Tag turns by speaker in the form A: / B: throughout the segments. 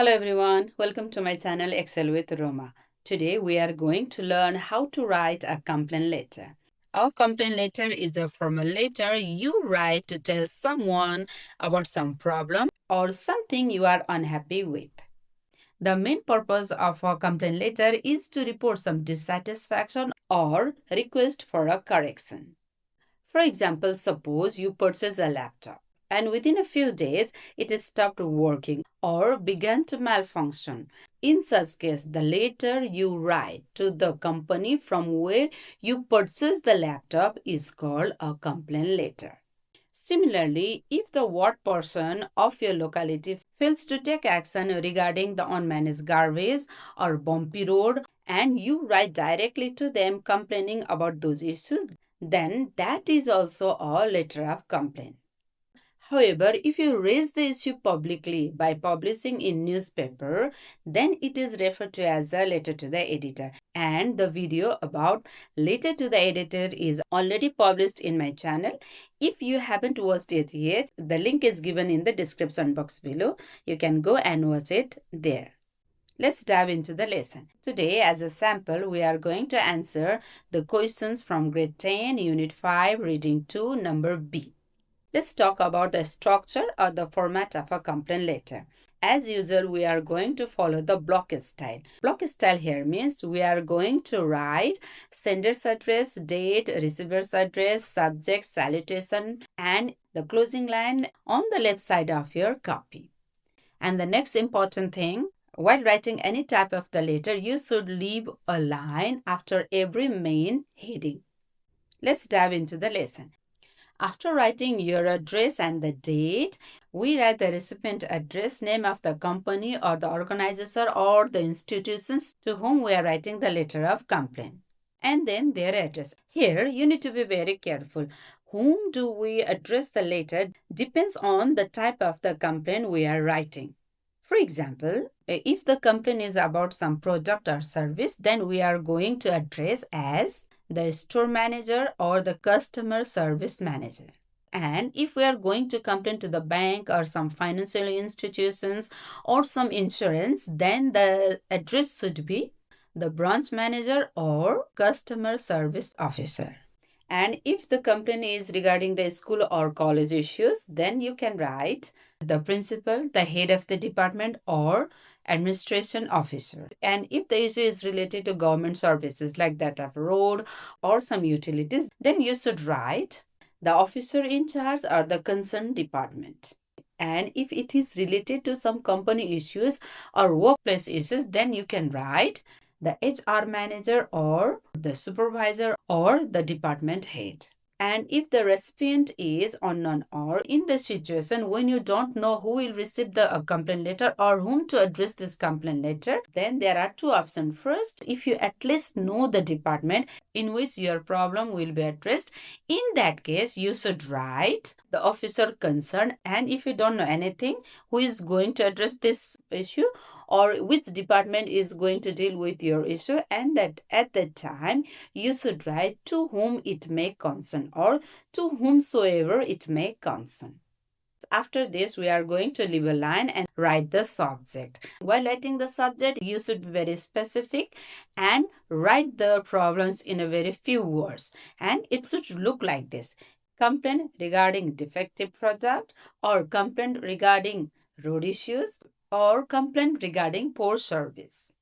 A: Hello everyone, welcome to my channel Excel with Roma. Today we are going to learn how to write a complaint letter. Our complaint letter is a formal letter you write to tell someone about some problem or something you are unhappy with. The main purpose of a complaint letter is to report some dissatisfaction or request for a correction. For example, suppose you purchase a laptop and within a few days it stopped working or began to malfunction. In such case, the letter you write to the company from where you purchased the laptop is called a complaint letter. Similarly, if the ward person of your locality fails to take action regarding the unmanaged garbage or bumpy road and you write directly to them complaining about those issues, then that is also a letter of complaint. However, if you raise the issue publicly by publishing in newspaper, then it is referred to as a letter to the editor. And the video about letter to the editor is already published in my channel. If you haven't watched it yet, the link is given in the description box below. You can go and watch it there. Let's dive into the lesson. Today, as a sample, we are going to answer the questions from grade 10, unit 5, reading 2, number B. Let's talk about the structure or the format of a complaint letter. As usual, we are going to follow the block style. Block style here means we are going to write sender's address, date, receiver's address, subject, salutation, and the closing line on the left side of your copy. And the next important thing, while writing any type of the letter, you should leave a line after every main heading. Let's dive into the lesson. After writing your address and the date, we write the recipient address, name of the company or the organization or the institutions to whom we are writing the letter of complaint, and then their address. Here, you need to be very careful. Whom do we address the letter depends on the type of the complaint we are writing. For example, if the complaint is about some product or service, then we are going to address as the store manager or the customer service manager. And if we are going to complain to the bank or some financial institutions or some insurance, then the address should be the branch manager or customer service officer. And if the complaint is regarding the school or college issues, then you can write the principal, the head of the department, or administration officer. And if the issue is related to government services like that of road or some utilities, then you should write the officer in charge or the concerned department. And if it is related to some company issues or workplace issues, then you can write the HR manager or the supervisor or the department head. And if the recipient is unknown or in the situation when you don't know who will receive the complaint letter or whom to address this complaint letter, then there are two options. First, if you at least know the department in which your problem will be addressed, in that case, you should write the officer concerned. And if you don't know anything, who is going to address this issue or which department is going to deal with your issue, and that at that time you should write to whom it may concern or to whomsoever it may concern. After this, we are going to leave a line and write the subject. While writing the subject, you should be very specific and write the problems in a very few words. And it should look like this: complaint regarding defective product, or complaint regarding road issues, or complaint regarding poor service.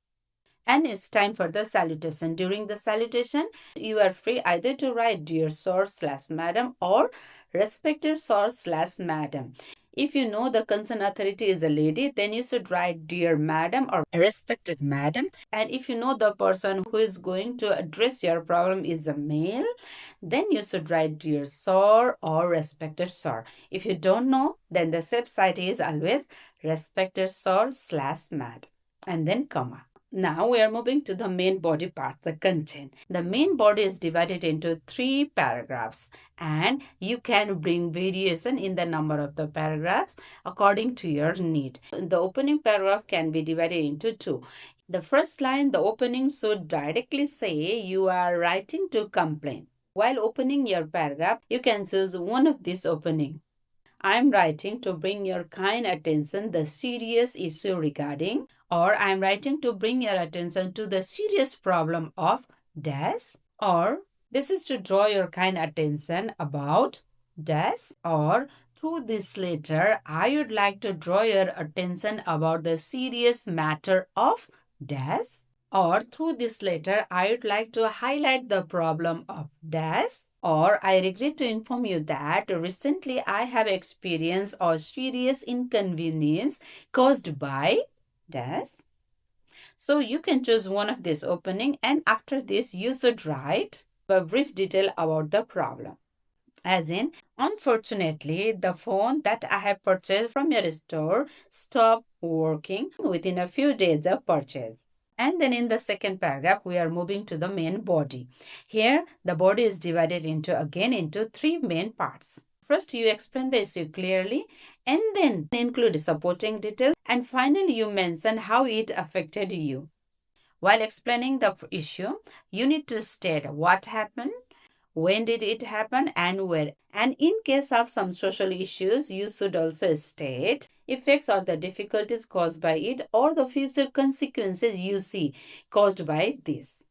A: And it's time for the salutation. During the salutation, you are free either to write dear sir/madam or respected sir/madam. If you know the concerned authority is a lady, then you should write dear madam or respected madam. And if you know the person who is going to address your problem is a male, then you should write dear sir or respected sir. If you don't know, then the safe side is always respected sir/madam and then comma. Now we are moving to the main body part, the content. The main body is divided into 3 paragraphs, and you can bring variation in the number of the paragraphs according to your need. The opening paragraph can be divided into 2. The first line, the opening, should directly say you are writing to complain. While opening your paragraph, you can choose one of these opening. I'm writing to bring your kind attention the serious issue regarding, or I'm writing to bring your attention to the serious problem of dash, or this is to draw your kind attention about dash, or through this letter I would like to draw your attention about the serious matter of dash, or through this letter I would like to highlight the problem of dash, or I regret to inform you that recently I have experienced a serious inconvenience caused by dash. So you can choose one of this opening, and after this you should write a brief detail about the problem. As in, unfortunately, the phone that I have purchased from your store stopped working within a few days of purchase. And then in the second paragraph, we are moving to the main body. Here, the body is divided into three main parts. First, you explain the issue clearly and then include supporting details, and finally, you mention how it affected you. While explaining the issue, you need to state what happened, when did it happen, and where. And in case of some social issues, you should also state effects or the difficulties caused by it or the future consequences you see caused by this.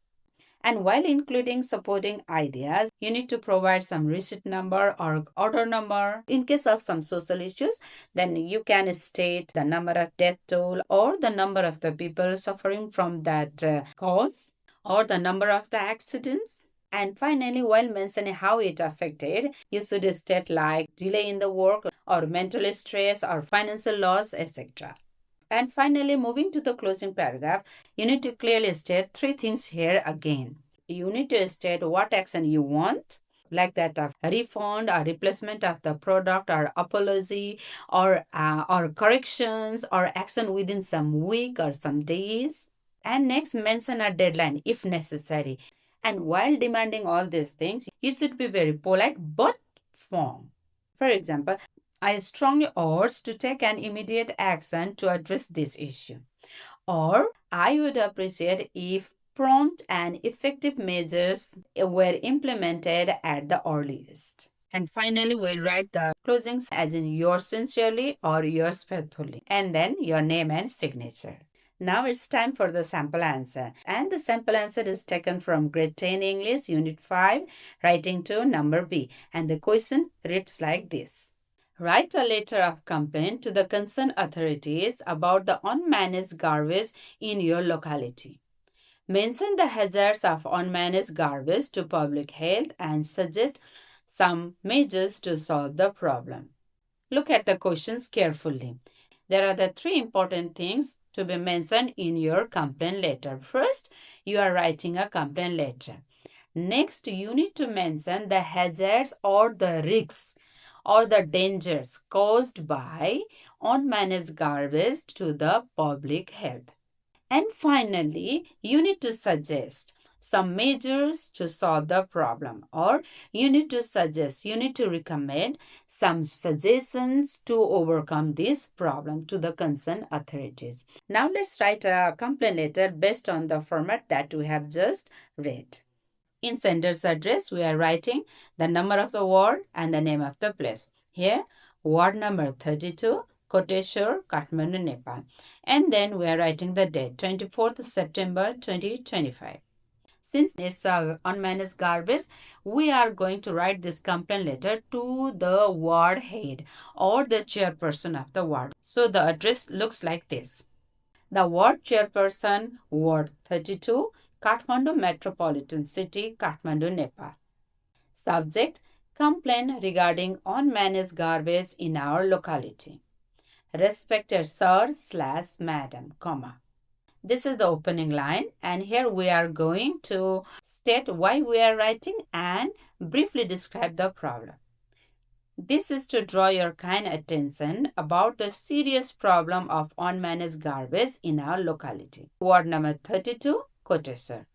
A: And while including supporting ideas, you need to provide some receipt number or order number. In case of some social issues, then you can state the number of death toll or the number of the people suffering from that cause or the number of the accidents. And finally, while mentioning how it affected, you should state like delay in the work or mental stress or financial loss, etc. And finally, moving to the closing paragraph, you need to clearly state three things here again. You need to state what action you want, like that of a refund or replacement of the product or apology or corrections or action within some week or some days. And next, mention a deadline if necessary. And while demanding all these things, you should be very polite but firm. For example, I strongly urge to take an immediate action to address this issue. Or I would appreciate if prompt and effective measures were implemented at the earliest. And finally, we'll write the closings as in yours sincerely or yours faithfully, and then your name and signature. Now it's time for the sample answer. And the sample answer is taken from Grade 10 English, Unit 5, Writing 2, Number B. And the question reads like this. Write a letter of complaint to the concerned authorities about the unmanaged garbage in your locality. Mention the hazards of unmanaged garbage to public health and suggest some measures to solve the problem. Look at the questions carefully. There are the three important things to be mentioned in your complaint letter. First, you are writing a complaint letter. Next, you need to mention the hazards or the risks or the dangers caused by unmanaged garbage to the public health. And finally, you need to suggest some measures to solve the problem, or you need to recommend some suggestions to overcome this problem to the concerned authorities. Now let's write a complaint letter based on the format that we have just read. In sender's address, we are writing the number of the ward and the name of the place. Here, ward number 32, Koteshwar, Kathmandu, Nepal. And then we are writing the date, 24th September 2025. Since it's unmanaged garbage, we are going to write this complaint letter to the ward head or the chairperson of the ward. So the address looks like this. The ward chairperson, Ward 32, Kathmandu Metropolitan City, Kathmandu, Nepal. Subject, complaint regarding unmanaged garbage in our locality. Respected sir/madam, comma. This is the opening line, and here we are going to state why we are writing and briefly describe the problem. This is to draw your kind attention about the serious problem of unmanaged garbage in our locality. Ward number 32, Koteshwar.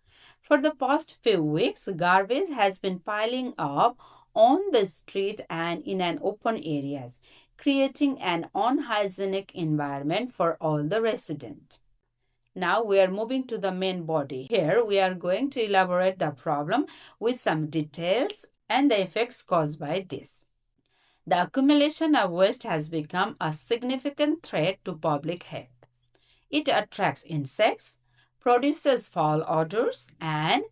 A: For the past few weeks, garbage has been piling up on the street and in an open areas, creating an unhygienic environment for all the residents. Now we are moving to the main body. Here we are going to elaborate the problem with some details and the effects caused by this. The accumulation of waste has become a significant threat to public health. It attracts insects, produces foul odors, and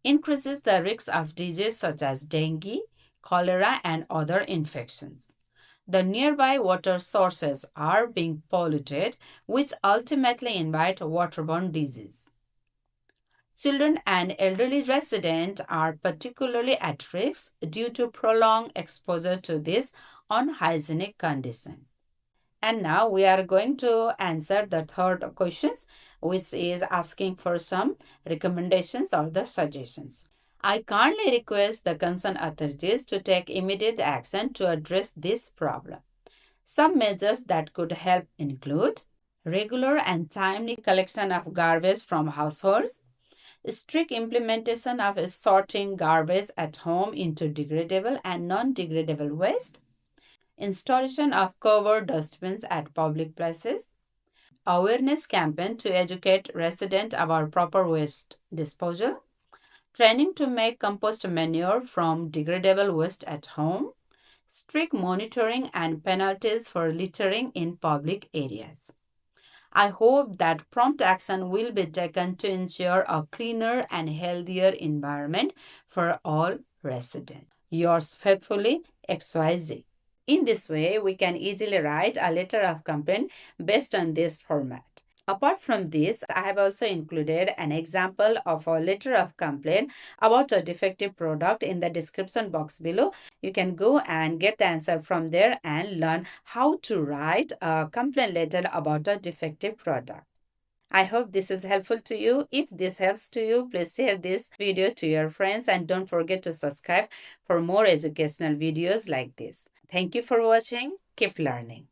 A: increases the risk of diseases such as dengue, cholera, and other infections. The nearby water sources are being polluted, which ultimately invite waterborne disease. Children and elderly residents are particularly at risk due to prolonged exposure to this unhygienic condition. And now we are going to answer the third question, which is asking for some recommendations or the suggestions. I kindly request the concerned authorities to take immediate action to address this problem. Some measures that could help include regular and timely collection of garbage from households, strict implementation of sorting garbage at home into degradable and non-degradable waste, installation of covered dustbins at public places, awareness campaign to educate residents about proper waste disposal, training to make compost manure from degradable waste at home, strict monitoring and penalties for littering in public areas. I hope that prompt action will be taken to ensure a cleaner and healthier environment for all residents. Yours faithfully, XYZ. In this way, we can easily write a letter of complaint based on this format. Apart from this, I have also included an example of a letter of complaint about a defective product in the description box below. You can go and get the answer from there and learn how to write a complaint letter about a defective product. I hope this is helpful to you. If this helps to you, please share this video to your friends and don't forget to subscribe for more educational videos like this. Thank you for watching. Keep learning.